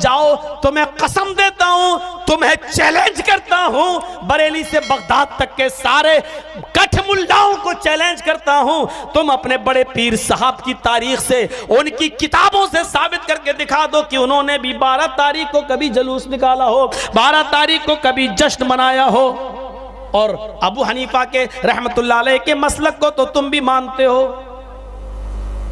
جاؤ تمہیں قسم دیتا ہوں، تمہیں چیلنج کرتا ہوں، بریلی سے بغداد تک کے سارے کٹھ ملاؤں کو چیلنج کرتا ہوں، تم اپنے بڑے پیر صاحب کی تاریخ سے، ان کی کتابوں سے ثابت کر کے دکھا دو کہ انہوں نے بھی 12 تاریخ کو کبھی جلوس نکالا ہو، 12 تاریخ کو کبھی جشن منایا ہو۔ اور ابو حنیفہ کے رحمت اللہ علیہ کے مسلک کو تو تم بھی مانتے ہو،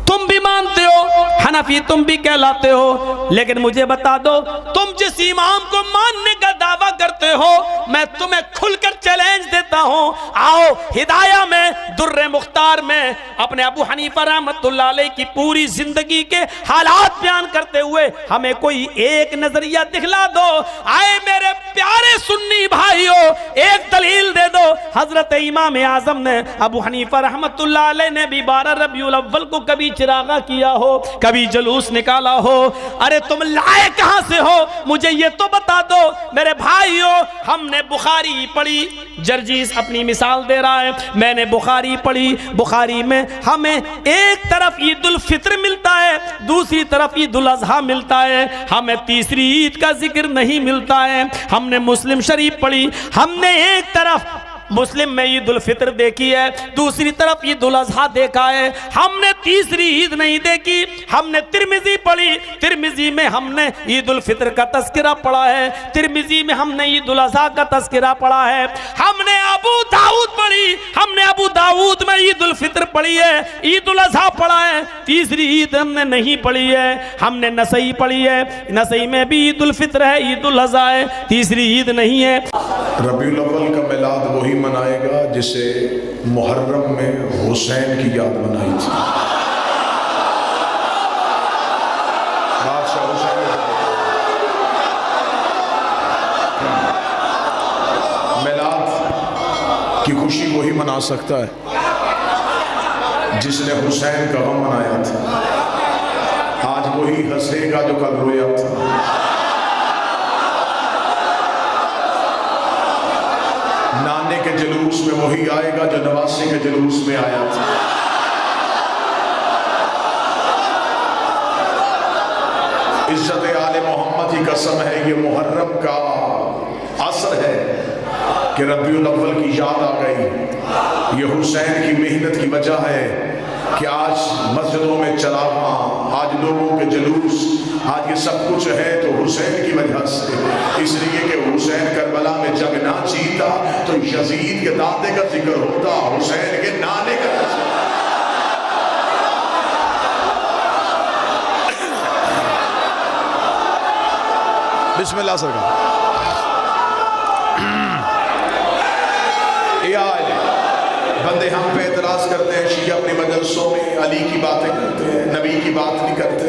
تم بھی مانتے ہو، حنفی تم بھی کہلاتے ہو، لیکن مجھے بتا دو تم جس امام کو ماننے کا دعویٰ کرتے ہو، میں تمہیں کھل کر چیلنج دیتا ہوں، آؤ ہدایہ میں در مختار میں اپنے ابو حنیفہ رحمت اللہ علیہ کی پوری زندگی کے حالات بیان کرتے ہوئے ہمیں کوئی ایک نظریہ دکھلا دو۔ آئے میرے پیارے سنی بھائیو، ایک دلیل دے دو۔ حضرت امام اعظم نے، ابو حنیفہ رحمت اللہ علیہ نے بھی 12 ربیع الاول کو کبھی چراغا کیا ہو، کبھی جلوس نکالا ہو؟ ارے تم لائے کہاں سے ہو؟ مجھے یہ تو بتا دو میرے بھائیو۔ ہم نے بخاری پڑھی، جرجیس اپنی مثال دے رہا ہے، میں نے بخاری پڑھی، بخاری میں ہمیں ایک طرف عید الفطر ملتا ہے، دوسری طرف عید الاضحیٰ ملتا ہے، ہمیں تیسری عید کا ذکر نہیں ملتا ہے۔ ہم نے مسلم شریف پڑھی، ہم نے ایک طرف مسلم میں عید الفطر دیکھی ہے، دوسری طرف عید الاضحیٰ دیکھا ہے، ہم نے تیسری عید نہیں دیکھی۔ ہم نے ترمذی پڑھی، ترمذی میں ہم نے عید الفطر کا تذکرہ پڑھا ہے، ترمذی میں ہم نے عید الاضحیٰ کا تذکرہ پڑھا ہے۔ ہم نے ابو داؤد پڑھی، ہم نے ابو داؤد میں عید الفطر پڑھی ہے، عید الاضحیٰ پڑھا ہے، تیسری عید ہم نے نہیں پڑھی ہے۔ ہم نے نسائی پڑھی ہے، نسائی میں بھی عید الفطر ہے، عید الاضحیٰ ہے، تیسری عید نہیں ہے۔ ربیع الاول کا میلاد وہی منائے گا جسے محرم میں حسین کی یاد منائی تھی۔ بادشاہ حسین میلاد کی خوشی وہی منا سکتا ہے جس نے حسین کا غم منایا تھا۔ آج وہی ہنسے گا جو کل رویا تھا۔ نانے کے جلوس میں وہی آئے گا جو نواسے کے جلوس میں آیا تھا۔ عزت آل محمد کی قسم ہے، یہ محرم کا اثر ہے کہ ربیع الاول کی یاد آ گئی۔ یہ حسین کی محنت کی وجہ ہے کہ آج مسجدوں میں چراغاں، آج لوگوں کے جلوس، آج یہ سب کچھ ہے تو حسین کی وجہ سے۔ اس لیے کہ حسین کربلا میں جب نہ جیتا تو یزید کے دادے کا ذکر ہوتا، حسین کے نانے کا ذکر۔ بسم اللہ سرکار۔ بندے ہم پہ اعتراض کرتے ہیں، شیعہ اپنی مجلسوں میں علی کی باتیں کرتے ہیں، نبی کی بات نہیں کرتے۔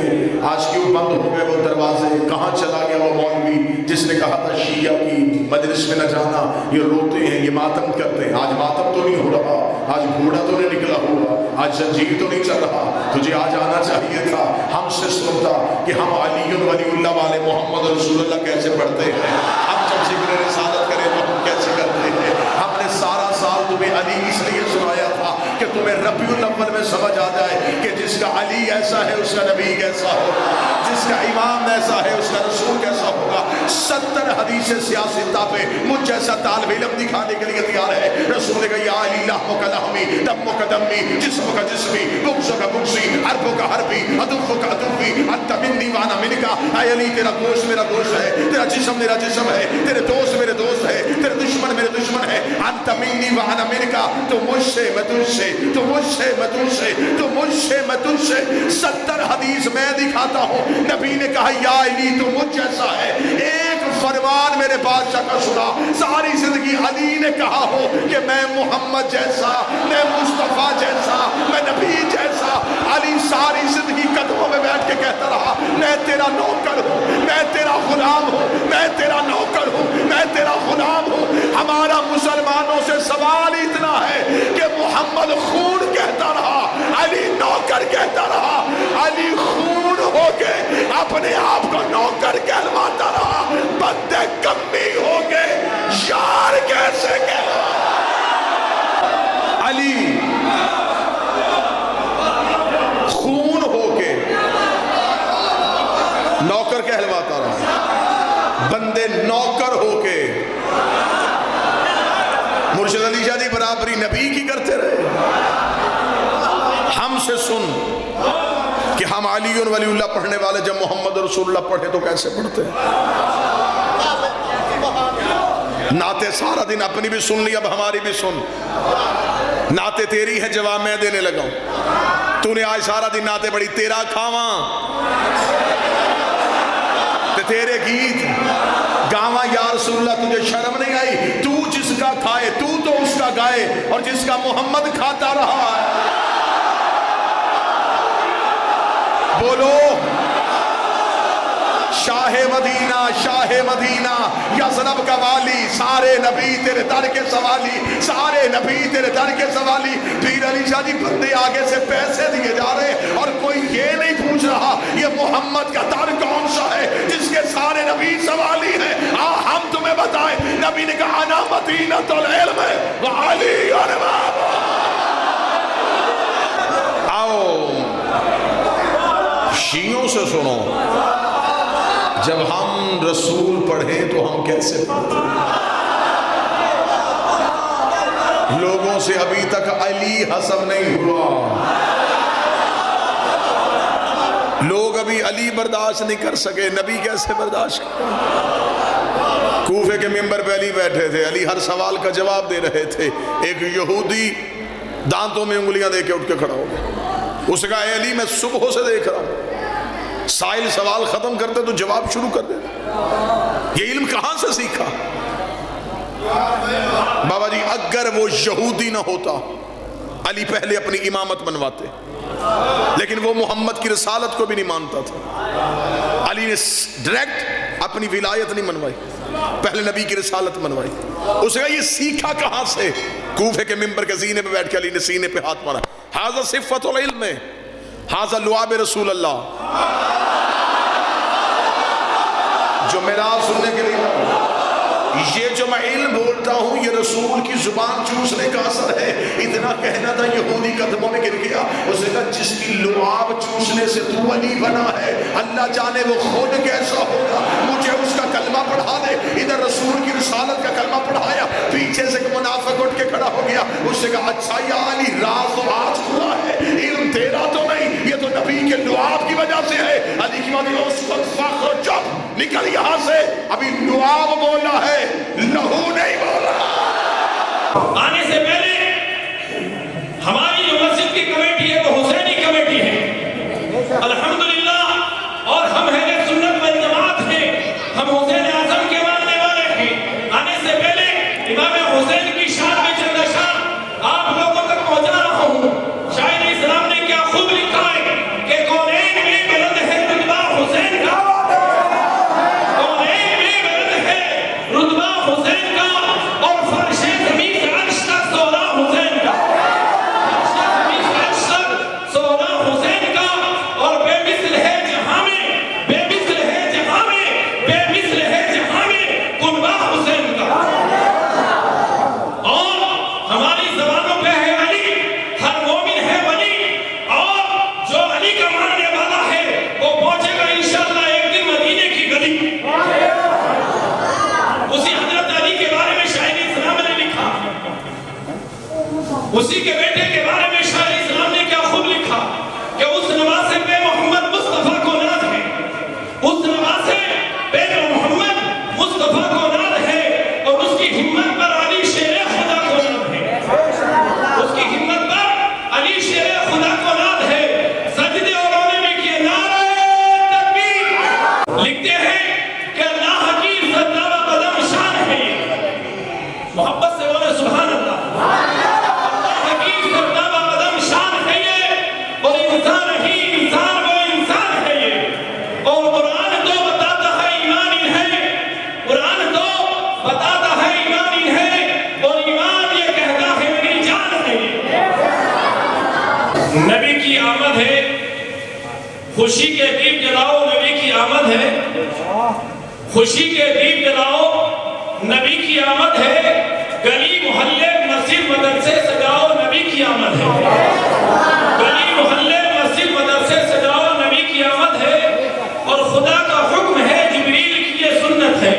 آج کیوں بند ہو گئے وہ دروازے؟ کہاں چلا گیا وہ مولوی جس نے کہا تھا شیعہ کی مجلس میں نہ جانا؟ یہ روتے ہیں، یہ ماتم کرتے ہیں۔ آج ماتم تو نہیں ہو رہا، آج گھوڑا تو نہیں نکلا ہوا، آج زنجیر تو نہیں چل رہا۔ تجھے آج آنا چاہیے تھا، ہم سے سنتا کہ ہم علی ولی اللہ والے محمد رسول اللہ کیسے پڑھتے ہیں، ہم جب ذکر رسالت کریں تو ہم کیسے کرتے ہیں۔ ہم نے سارا سال تمہیں علی اس لیے سنایا تھا کہ تمہیں ربیع الاول میں سمجھ آ جائے کہ جس کا علی ایسا ہے اس کا نبی کیسا ہوگا، جس کا امام ایسا ہے اس کا رسول کیسا ہوگا۔ 70 حدیث سیاستہ پہ مجھ جیسا طالب علم دکھانے کے لیے تیار ہے۔ رسول کا یا علی لحم کا لحمی، دم کا دمی، جسم کا جسمی، بغض کا بغضی، حرب کا حربی، عدو کا عدوی، انت منی وانا منکا۔ اے علی تیرا گوشت میرا گوشت ہے، تیرا جسم میرا جسم ہے، تیرے دوست میرے دوست ہے، تیرے دشمن میرے دشمن ہے۔ انت منی وانا منکا، تو مجھ سے میں تجھ سے، تو مجھ سے میں تجھ سے، تو مجھ سے میں تجھ سے۔ 70 حدیث میں دکھاتا ہوں، نبی نے کہا یا علی تو مجھ جیسا ہے۔ ایک فرمان میرے بادشاہ کا سنا، ساری زندگی علی نے کہا ہو کہ میں محمد جیسا، میں مصطفیٰ جیسا، میں نبی جیسا۔ علی ساری زندگی قدموں میں بیٹھ کے کہتا رہا میں تیرا نوکر ہوں، میں تیرا غلام ہوں، میں تیرا نوکر ہوں، میں تیرا غلام ہوں۔ ہمارا مسلمانوں سے سوال اتنا ہے کہ محمد خون کہتا رہا، علی نوکر کہتا رہا، علی خون ہو کے اپنے آپ کو نوکر کہلواتا رہا، بندے کمی ہو گئے یار کیسے کہلواتا؟ علی خون ہو کے نوکر کہلواتا رہا۔ بندے نوکر ہو کے مرشد علی شاہ دی برابری نبی کی کرتے رہے. ہم سے سن کہ ہم علی ولی اللہ پڑھنے والے جب محمد رسول اللہ پڑھے تو کیسے پڑھتے ہیں. نعتیں سارا دن اپنی بھی سن لی, اب ہماری بھی سن. نعتیں تیری ہے جواب میں دینے لگا ہوں. تو نے آج سارا دن نعتیں پڑھی, تیرا کھاواں تے تیرے گیت گاواں یا رسول اللہ, تجھے شرم نہیں آئی؟ تو جس کا کھائے تو اس کا گائے, اور جس کا محمد کھاتا رہا ہے. بولو شاہ مدینہ, شاہ مدینہ, یزرب کا والی, سارے نبی تیرے در کے سوالی, سارے نبی تیرے در کے سوالی. پیر علی شاہ جی بندے آگے سے پیسے دیے جا رہے اور کوئی یہ نہیں پوچھ رہا یہ محمد کا در کون سا ہے جس کے سارے نبی سوالی ہیں. ہم تمہیں بتائیں, نبی نے کہا انا مدینۃ العلم وعلی امام. آؤ شیعوں سے سنو, جب ہم رسول پڑھیں تو ہم کیسے پڑھتے ہیں؟ لوگوں سے ابھی تک علی حسب نہیں ہوا. لوگ ابھی علی برداشت نہیں کر سکے, نبی کیسے برداشت کریں؟ کوفے کے ممبر پہ علی بیٹھے تھے, علی ہر سوال کا جواب دے رہے تھے. ایک یہودی دانتوں میں انگلیاں دے کے اٹھ کے کھڑا ہو گیا. اس کا اے علی میں صبح سے دیکھ رہا ہوں, سائل سوال ختم کرتے تو جواب شروع کر دیتے. یہ علم کہاں سے سیکھا؟ بابا جی اگر وہ یہودی نہ ہوتا علی پہلے اپنی امامت منواتے, لیکن وہ محمد کی رسالت کو بھی نہیں مانتا تھا. علی نے ڈائریکٹ اپنی ولایت نہیں منوائی, پہلے نبی کی رسالت منوائی. اس نے یہ سیکھا کہاں سے؟ کوفے کے ممبر کے زینے پہ بیٹھ کے علی نے سینے پہ ہاتھ مارا. ھذا صفت العلم, ھذا لعاب رسول اللہ. جو میراث سننے کے لیے یہ جو میں علم بولتا ہوں یہ رسول کی زبان چوسنے کا اثر ہے. اتنا کہنا تھا یہودی قدموں میں گر گیا. اس نے کہا جس کی لعاب چوسنے سے تو علی بنا ہے, اللہ جانے وہ خود کیسا ہوگا. مجھے اس کا کلمہ پڑھا دے. ادھر رسول کی رسالت کا کلمہ پڑھایا, پیچھے سے ایک منافق اٹھ کے کھڑا ہو گیا. اس نے کہا اچھا یا علی راز تو آج کھلا ہے, علم تیرا تو نہیں, یہ تو نبی کے لعاب کی وجہ سے ہے. علی کی بات اس وقت فخر چپ نکل یہاں سے, ابھی لعاب بولا ہے, لہو نہیں بولا. آنے سے پہلے ہماری جو مسجد کی کمیٹی ہے وہ حسینی کمیٹی ہے الحمدللہ, اور ہم اہل سنت والجماعت ہیں, ہم حسین اعظم کے ماننے والے ہیں. آنے سے پہلے امام حسین کی شان میں چند اشعار آپ لوگوں تک پہنچا رہا ہوں. شاعر اسلام نے کیا خوب لکھا ہے کہ کونین میں بلند ہے رتبہ حسین کا, کونین میں بلند ہے رتبہ حسین کا, اور فرش زمین سے عرش تک سودا حسین کا, فرش زمین سے عرش تک سودا حسین کا, اور بے مثل ہے جہاں میں, بے مثل ہے جہاں میں, بے مثل ہے جہاں میں کنبہ حسین کا. اور ہماری زبانوں پہ ہے علی, ہر مومن ہے ولی, اور جو علی کا ماننے والا ہے وہ پہنچے گا انشاءاللہ ایک دن مدینے کی گلی. اسی حضرت علی کے بارے میں شاعر اسلام نے لکھا, اسی کے بیٹے کے بارے میں شاعر اسلام نے کیا خوب لکھا کہ اس نواسے پہ محمد مصطفیٰ کو ناز ہے, اس نواسے پہ محمد مصطفیٰ کو ناز ہے, اور اس کی ہمت پر علی شیر خدا کو ناز ہے, اس کی ہمت پر علی شیر خدا کو ناز ہے. سجدے اور رونے میں کیے نعرہ تکبیر. لکھتے ہیں کہ اللہ کی زندہ و قدم شان ہے, محبت سے بولے سبحان اللہ. اللہ کی زندہ و قدم شان ہے یہ, اور انسان ہی انسان وہ انسان ہے یہ. اور قرآن تو بتاتا ہے ایمان ان ہے, قرآن تو بتاتا ہے ایمان ان ہے, اور ایمان یہ کہتا ہے میری جان ہے یہ. نبی کی آمد ہے, خوشی کے دیپ جلاؤ, نبی کی آمد ہے, خوشی کے دیپ جلاؤ, نبی کی آمد ہے. گلی محلے مسجد مدرسے سجاؤ, نبی کی آمد ہے. گلی محلے مسجد مدرسے سجاؤ, نبی کی آمد ہے. اور خدا کا حکم ہے, جبریل کی یہ سنت ہے.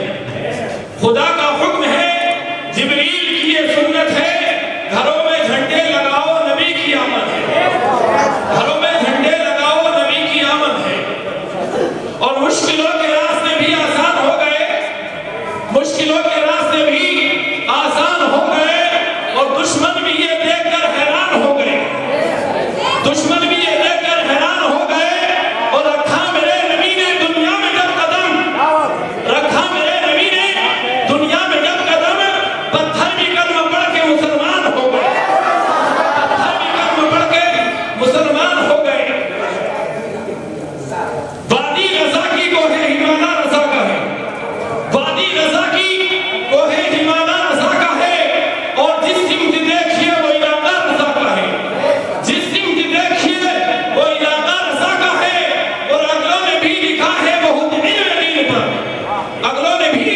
اگلوں نے بھی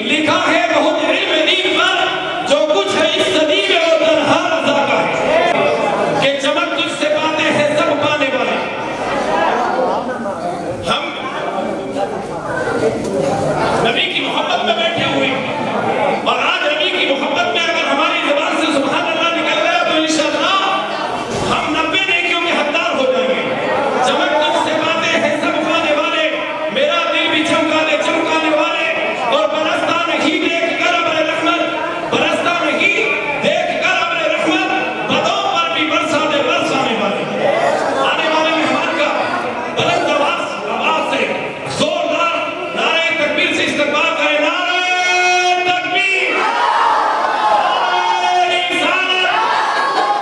لکھا ہے بہت